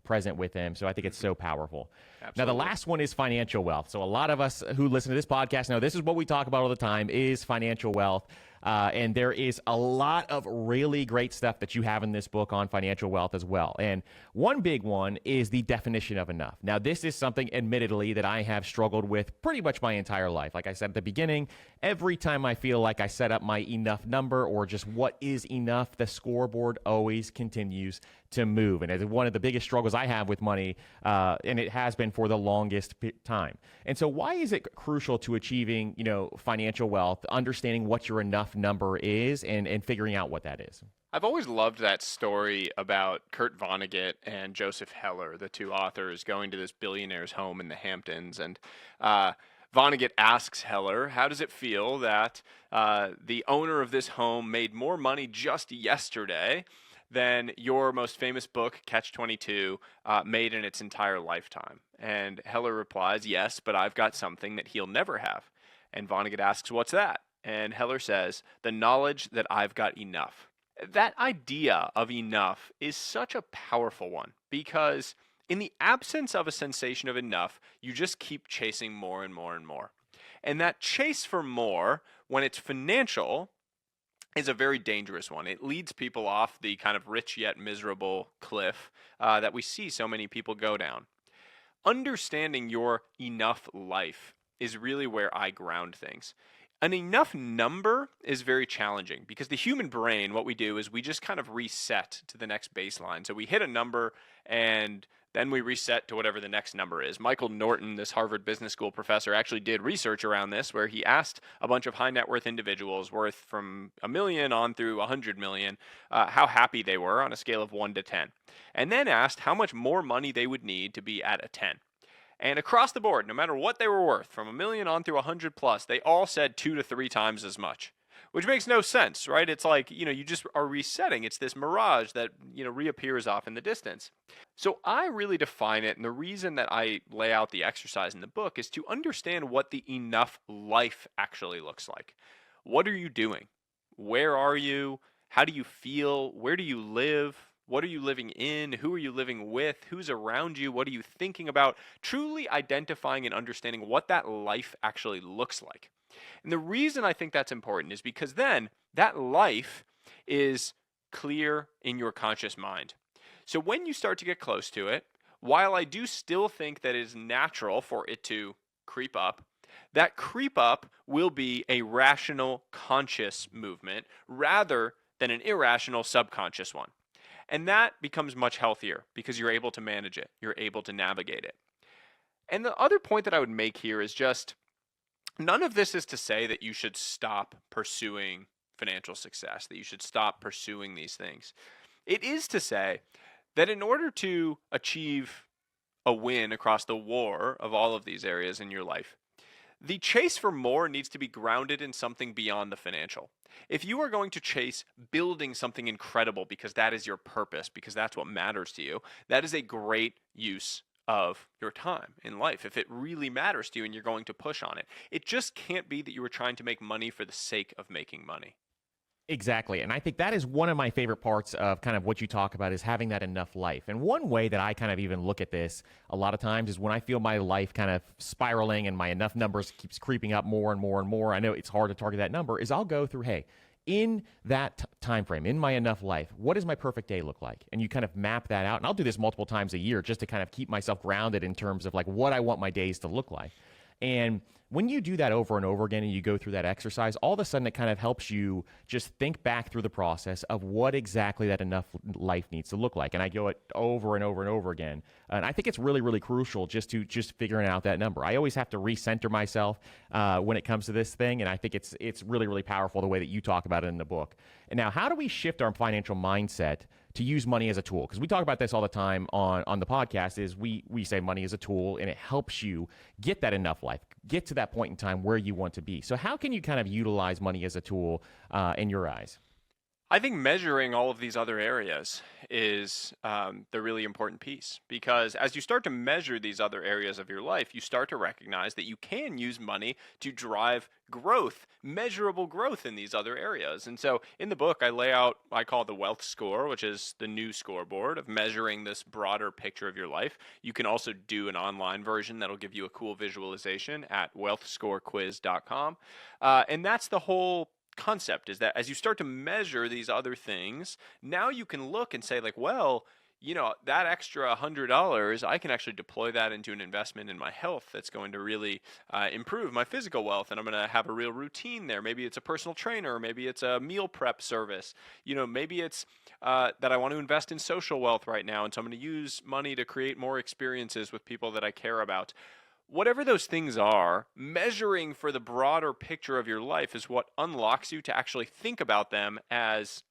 present with them. So I think it's so powerful. Absolutely. Now, the last one is financial wealth. So a lot of us who listen to this podcast know this is what we talk about all the time is financial wealth. And there is a lot of really great stuff that you have in this book on financial wealth as well. And one big one is the definition of enough. Now, this is something, admittedly, that I have struggled with pretty much my entire life. Like I said at the beginning, every time I feel like I set up my enough number or just what is enough, the scoreboard always continues to move. And it's one of the biggest struggles I have with money, and it has been for the longest time. And so why is it crucial to achieving, financial wealth, understanding what your enough number is and figuring out what that is? I've always loved that story about Kurt Vonnegut and Joseph Heller, the two authors, going to this billionaire's home in the Hamptons. And uh, Vonnegut asks Heller, how does it feel that the owner of this home made more money just yesterday than your most famous book, Catch 22, made in its entire lifetime? And Heller replies, yes, but I've got something that he'll never have. And Vonnegut asks, what's that? And Heller says, the knowledge that I've got enough. That idea of enough is such a powerful one because in the absence of a sensation of enough, you just keep chasing more and more and more. And that chase for more, when it's financial, is a very dangerous one. It leads people off the kind of rich yet miserable cliff that we see so many people go down. Understanding your enough life is really where I ground things. An enough number is very challenging because the human brain, what we do is we just kind of reset to the next baseline. So we hit a number and then we reset to whatever the next number is. Michael Norton, this Harvard Business School professor, actually did research around this where he asked a bunch of high net worth individuals worth from a million on through 100 million how happy they were on a scale of 1 to 10. And then asked how much more money they would need to be at a 10. And across the board, no matter what they were worth, from a million on through 100 plus, they all said 2 to 3 times as much, which makes no sense, right? It's like, you just are resetting. It's this mirage that, reappears off in the distance. So I really define it. And the reason that I lay out the exercise in the book is to understand what the enough life actually looks like. What are you doing? Where are you? How do you feel? Where do you live? What are you living in? Who are you living with? Who's around you? What are you thinking about? Truly identifying and understanding what that life actually looks like. And the reason I think that's important is because then that life is clear in your conscious mind. So when you start to get close to it, while I do still think that it is natural for it to creep up, that creep up will be a rational conscious movement rather than an irrational subconscious one. And that becomes much healthier because you're able to manage it. You're able to navigate it. And the other point that I would make here is just none of this is to say that you should stop pursuing financial success, that you should stop pursuing these things. It is to say that in order to achieve a win across the war of all of these areas in your life, the chase for more needs to be grounded in something beyond the financial. If you are going to chase building something incredible because that is your purpose, because that's what matters to you, that is a great use of your time in life. If it really matters to you and you're going to push on it, it just can't be that you are trying to make money for the sake of making money. Exactly. And I think that is one of my favorite parts of kind of what you talk about is having that enough life. And one way that I kind of even look at this a lot of times is when I feel my life kind of spiraling and my enough numbers keeps creeping up more and more and more. I know it's hard to target that number is I'll go through, hey, in that time frame, in my enough life, what does my perfect day look like? And you kind of map that out. And I'll do this multiple times a year just to kind of keep myself grounded in terms of like what I want my days to look like. And when you do that over and over again and you go through that exercise, all of a sudden it kind of helps you just think back through the process of what exactly that enough life needs to look like. And I go it over and over and over again. And I think it's really, really crucial just figuring out that number. I always have to recenter myself when it comes to this thing. And I think it's really, really powerful the way that you talk about it in the book. And now, how do we shift our financial mindset to use money as a tool? Because we talk about this all the time on the podcast is we say money is a tool and it helps you get that enough life, get to that point in time where you want to be. So how can you kind of utilize money as a tool in your eyes? I think measuring all of these other areas is the really important piece because as you start to measure these other areas of your life, you start to recognize that you can use money to drive growth, measurable growth in these other areas. And so in the book, I lay out, I call it the wealth score, which is the new scoreboard of measuring this broader picture of your life. You can also do an online version that'll give you a cool visualization at wealthscorequiz.com. And that's the whole concept is that as you start to measure these other things, now you can look and say like, well, that extra $100, I can actually deploy that into an investment in my health that's going to really improve my physical wealth. And I'm going to have a real routine there. Maybe it's a personal trainer. Maybe it's a meal prep service. Maybe it's that I want to invest in social wealth right now. And so I'm going to use money to create more experiences with people that I care about. Whatever those things are, measuring for the broader picture of your life is what unlocks you to actually think about them as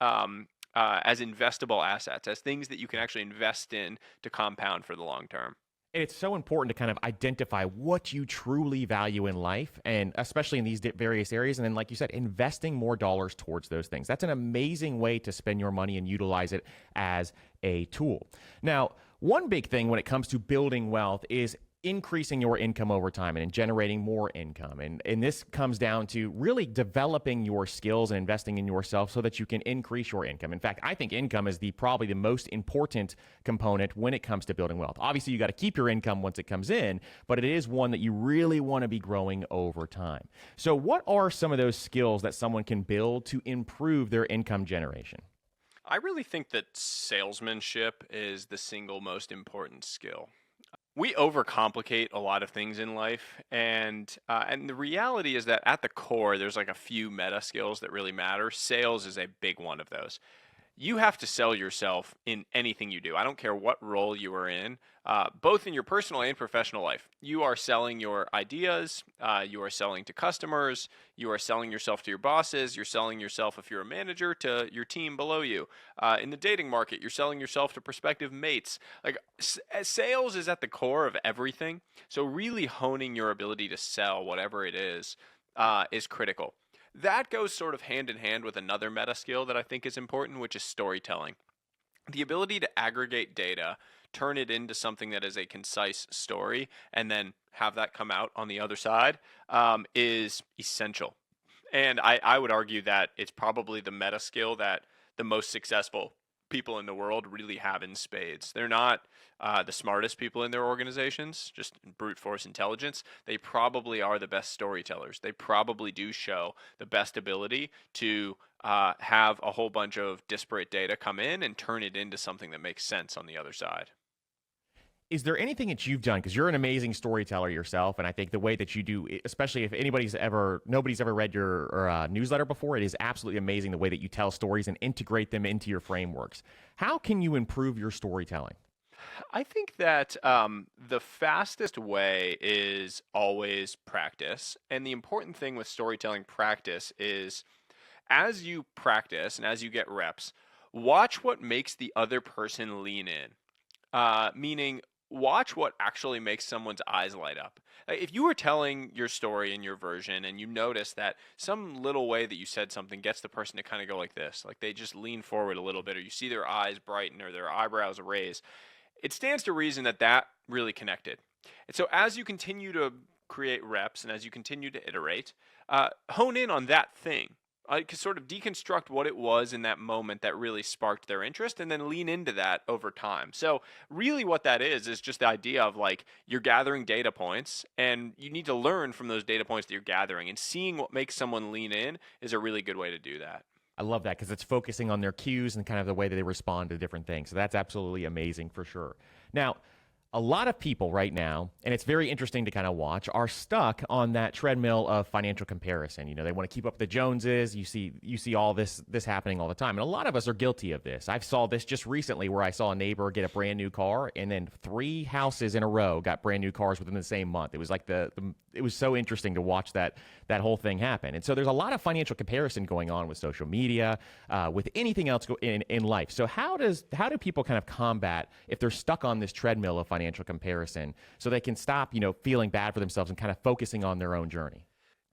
as investable assets, as things that you can actually invest in to compound for the long term. And it's so important to kind of identify what you truly value in life, and especially in these various areas. And then, like you said, investing more dollars towards those things. That's an amazing way to spend your money and utilize it as a tool. Now, one big thing when it comes to building wealth is increasing your income over time and generating more income. And this comes down to really developing your skills and investing in yourself so that you can increase your income. In fact, I think income is probably the most important component when it comes to building wealth. Obviously, you got to keep your income once it comes in, but it is one that you really want to be growing over time. So what are some of those skills that someone can build to improve their income generation? I really think that salesmanship is the single most important skill. We overcomplicate a lot of things in life, and the reality is that at the core, there's like a few meta skills that really matter. Sales is a big one of those. You have to sell yourself in anything you do. I don't care what role you are in, both in your personal and professional life. You are selling your ideas, you are selling to customers, you are selling yourself to your bosses, you're selling yourself if you're a manager to your team below you. In the dating market, you're selling yourself to prospective mates. Like sales is at the core of everything. So really honing your ability to sell whatever it is critical. That goes sort of hand in hand with another meta skill that I think is important, which is storytelling. The ability to aggregate data, turn it into something that is a concise story, and then have that come out on the other side is essential. And I would argue that it's probably the meta skill that the most successful people in the world really have in spades. They're not the smartest people in their organizations, just brute force intelligence. They probably are the best storytellers. They probably do show the best ability to have a whole bunch of disparate data come in and turn it into something that makes sense on the other side. Is there anything that you've done, because you're an amazing storyteller yourself, and I think the way that you do, especially if nobody's ever read your newsletter before, it is absolutely amazing the way that you tell stories and integrate them into your frameworks. How can you improve your storytelling? I think that the fastest way is always practice. And the important thing with storytelling practice is as you practice and as you get reps, watch what makes the other person lean in. Meaning, watch what actually makes someone's eyes light up. If you were telling your story in your version and you notice that some little way that you said something gets the person to kind of go like this, like they just lean forward a little bit, or you see their eyes brighten or their eyebrows raise, it stands to reason that that really connected. And so as you continue to create reps and as you continue to iterate, hone in on that thing. Sort of deconstruct what it was in that moment that really sparked their interest and then lean into that over time. So really what that is just the idea of like you're gathering data points and you need to learn from those data points that you're gathering, and seeing what makes someone lean in is a really good way to do that. I love that because it's focusing on their cues and kind of the way that they respond to different things. So that's absolutely amazing for sure. Now, a lot of people right now, and it's very interesting to kind of watch, are stuck on that treadmill of financial comparison. You know, they want to keep up with the Joneses. You see all this happening all the time, and a lot of us are guilty of this. I saw this just recently where I saw a neighbor get a brand new car, and then 3 houses in a row got brand new cars within the same month. It was like it was so interesting to watch that whole thing happen. And so there's a lot of financial comparison going on with social media, with anything else in life. So how do people kind of combat if they're stuck on this treadmill of financial comparison so they can stop, feeling bad for themselves and kind of focusing on their own journey?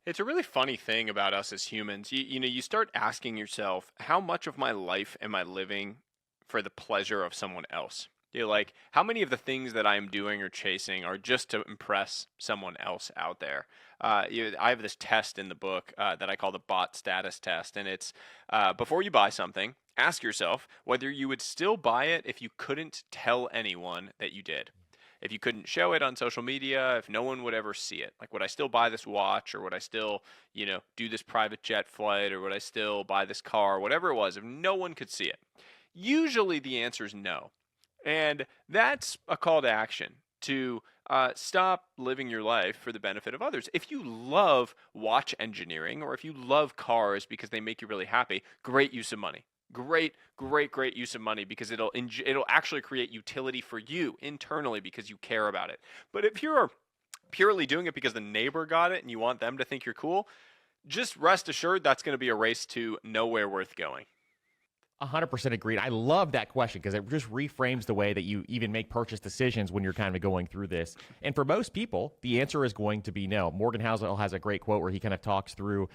It's a really funny thing about us as humans. You start asking yourself, how much of my life am I living for the pleasure of someone else? You're like, how many of the things that I'm doing or chasing are just to impress someone else out there? I have this test in the book that I call the bot status test. And it's before you buy something, ask yourself whether you would still buy it if you couldn't tell anyone that you did. If you couldn't show it on social media, if no one would ever see it, like would I still buy this watch, or would I still, do this private jet flight, or would I still buy this car, whatever it was, if no one could see it? Usually the answer is no. And that's a call to action to stop living your life for the benefit of others. If you love watch engineering, or if you love cars because they make you really happy, great use of money. Great use of money, because it'll actually create utility for you internally because you care about it. But if you're purely doing it because the neighbor got it and you want them to think you're cool, just rest assured that's going to be a race to nowhere worth going. 100% agreed. I love that question because it just reframes the way that you even make purchase decisions when you're kind of going through this. And for most people, the answer is going to be no. Morgan Housel has a great quote where he kind of talks through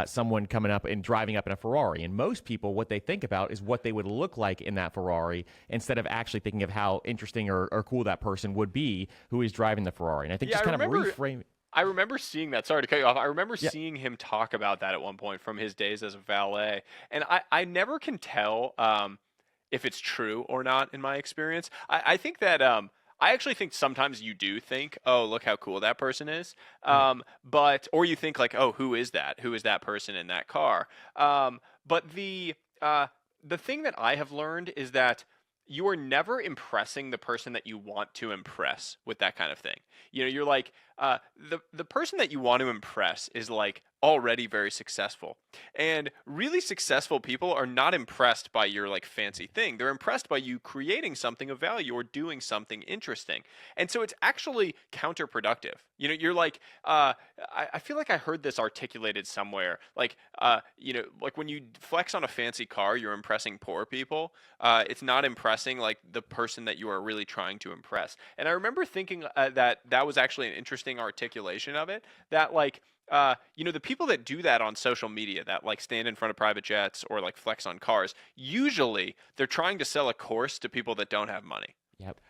someone coming up and driving up in a Ferrari. And most people, what they think about is what they would look like in that Ferrari instead of actually thinking of how interesting or cool that person would be who is driving the Ferrari. And I think just kind of reframe. I remember seeing that. Sorry to cut you off. I remember seeing him talk about that at one point from his days as a valet. And I never can tell if it's true or not in my experience. I think that I actually think sometimes you do think, oh, look how cool that person is. Or you think like, oh, who is that? Who is that person in that car? But the thing that I have learned is that you are never impressing the person that you want to impress with that kind of thing. You know, you're like, the person that you want to impress is like already very successful. And really successful people are not impressed by your like fancy thing. They're impressed by you creating something of value or doing something interesting. And so it's actually counterproductive. You know, you're like, I feel like I heard this articulated somewhere. Like, like when you flex on a fancy car, you're impressing poor people. It's not impressing like the person that you are really trying to impress. And I remember thinking that was actually an interesting articulation of it. That like, the people that do that on social media, that like stand in front of private jets or like flex on cars, usually they're trying to sell a course to people that don't have money. Yep.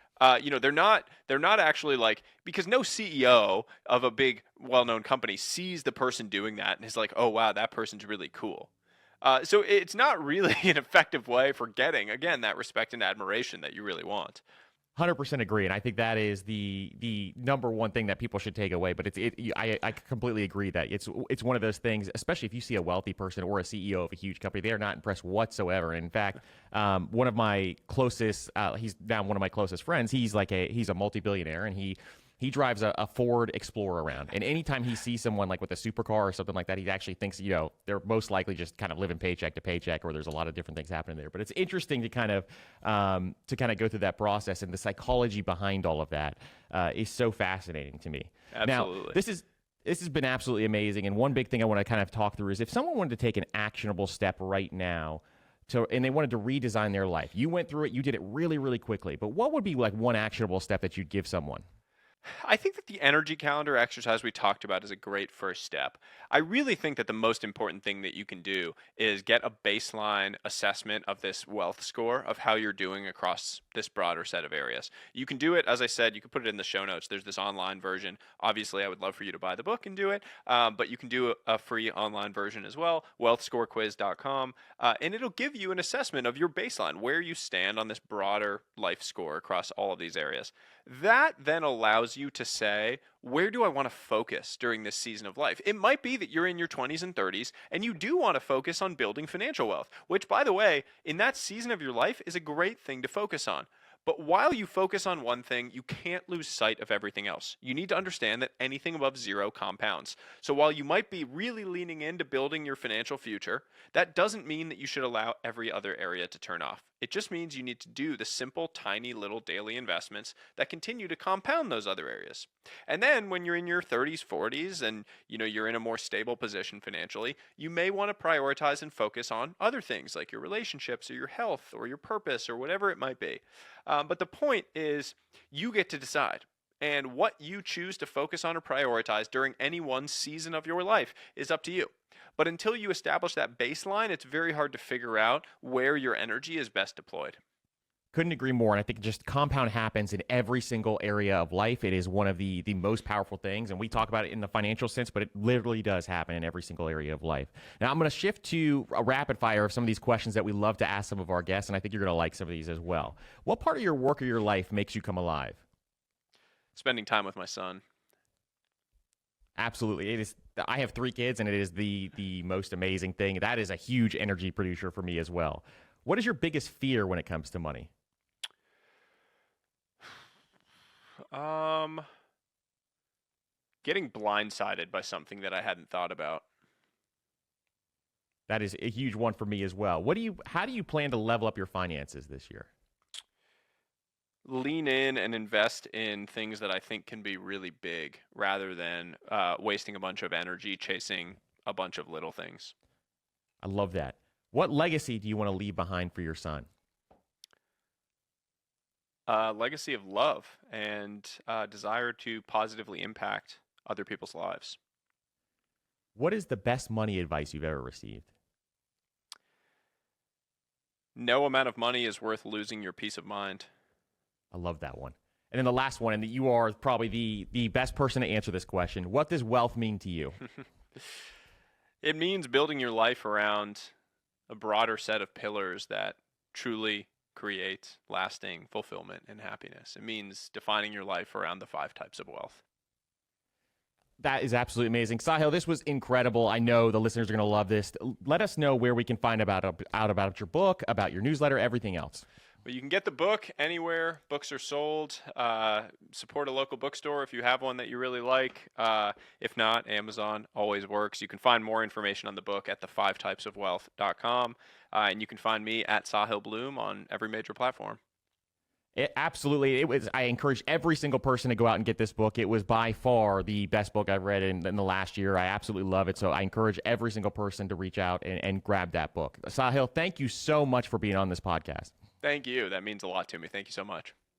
They're not actually like, because no CEO of a big well-known company sees the person doing that and is like, oh wow, that person's really cool. So it's not really an effective way for getting, again, that respect and admiration that you really want. 100% agree, and I think that is the number one thing that people should take away. But I completely agree that it's one of those things, especially if you see a wealthy person or a CEO of a huge company, they are not impressed whatsoever. And in fact, one of my closest, he's now one of my closest friends. He's a multi-billionaire, and he drives a Ford Explorer around. And anytime he sees someone like with a supercar or something like that, he actually thinks, they're most likely just kind of living paycheck to paycheck, or there's a lot of different things happening there. But it's interesting to kind of go through that process, and the psychology behind all of that is so fascinating to me. Absolutely. Now, this has been absolutely amazing. And one big thing I want to kind of talk through is if someone wanted to take an actionable step right now, and they wanted to redesign their life. You went through it. You did it really, really quickly. But what would be like one actionable step that you'd give someone? I think that the energy calendar exercise we talked about is a great first step. I really think that the most important thing that you can do is get a baseline assessment of this wealth score of how you're doing across this broader set of areas. You can do it, as I said, you can put it in the show notes. There's this online version. Obviously, I would love for you to buy the book and do it, but you can do a free online version as well, wealthscorequiz.com, and it'll give you an assessment of your baseline, where you stand on this broader life score across all of these areas. That then allows you to say, where do I want to focus during this season of life? It might be that you're in your 20s and 30s and you do want to focus on building financial wealth, which, by the way, in that season of your life is a great thing to focus on. But while you focus on one thing, you can't lose sight of everything else. You need to understand that anything above zero compounds. So while you might be really leaning into building your financial future, that doesn't mean that you should allow every other area to turn off. It just means you need to do the simple, tiny little daily investments that continue to compound those other areas. And then when you're in your 30s, 40s, and you're in a more stable position financially, you may want to prioritize and focus on other things like your relationships or your health or your purpose or whatever it might be. But the point is, you get to decide. And what you choose to focus on or prioritize during any one season of your life is up to you. But until you establish that baseline, it's very hard to figure out where your energy is best deployed. Couldn't agree more. And I think just compound happens in every single area of life. It is one of the most powerful things. And we talk about it in the financial sense, but it literally does happen in every single area of life. Now, I'm going to shift to a rapid fire of some of these questions that we love to ask some of our guests. And I think you're going to like some of these as well. What part of your work or your life makes you come alive? Spending time with my son. Absolutely. It is. I have 3 kids, and it is the most amazing thing. That is a huge energy producer for me as well. What is your biggest fear when it comes to money? Getting blindsided by something that I hadn't thought about. That is a huge one for me as well. How do you plan to level up your finances this year? Lean in and invest in things that I think can be really big rather than wasting a bunch of energy chasing a bunch of little things. I love that. What legacy do you want to leave behind for your son? Legacy of love and desire to positively impact other people's lives. What is the best money advice you've ever received? No amount of money is worth losing your peace of mind. I love that one. And then the last one, and you are probably the best person to answer this question. What does wealth mean to you? It means building your life around a broader set of pillars that truly create lasting fulfillment and happiness. It means defining your life around the 5 types of wealth. That is absolutely amazing. Sahil, this was incredible. I know the listeners are going to love this. Let us know where we can find out about your book, about your newsletter, everything else. Well, you can get the book anywhere books are sold. Support a local bookstore if you have one that you really like. If not, Amazon always works. You can find more information on the book at the5typesofwealth.com. And you can find me at Sahil Bloom on every major platform. Absolutely. I encourage every single person to go out and get this book. It was by far the best book I've read in the last year. I absolutely love it. So I encourage every single person to reach out and grab that book. Sahil, thank you so much for being on this podcast. Thank you. That means a lot to me. Thank you so much.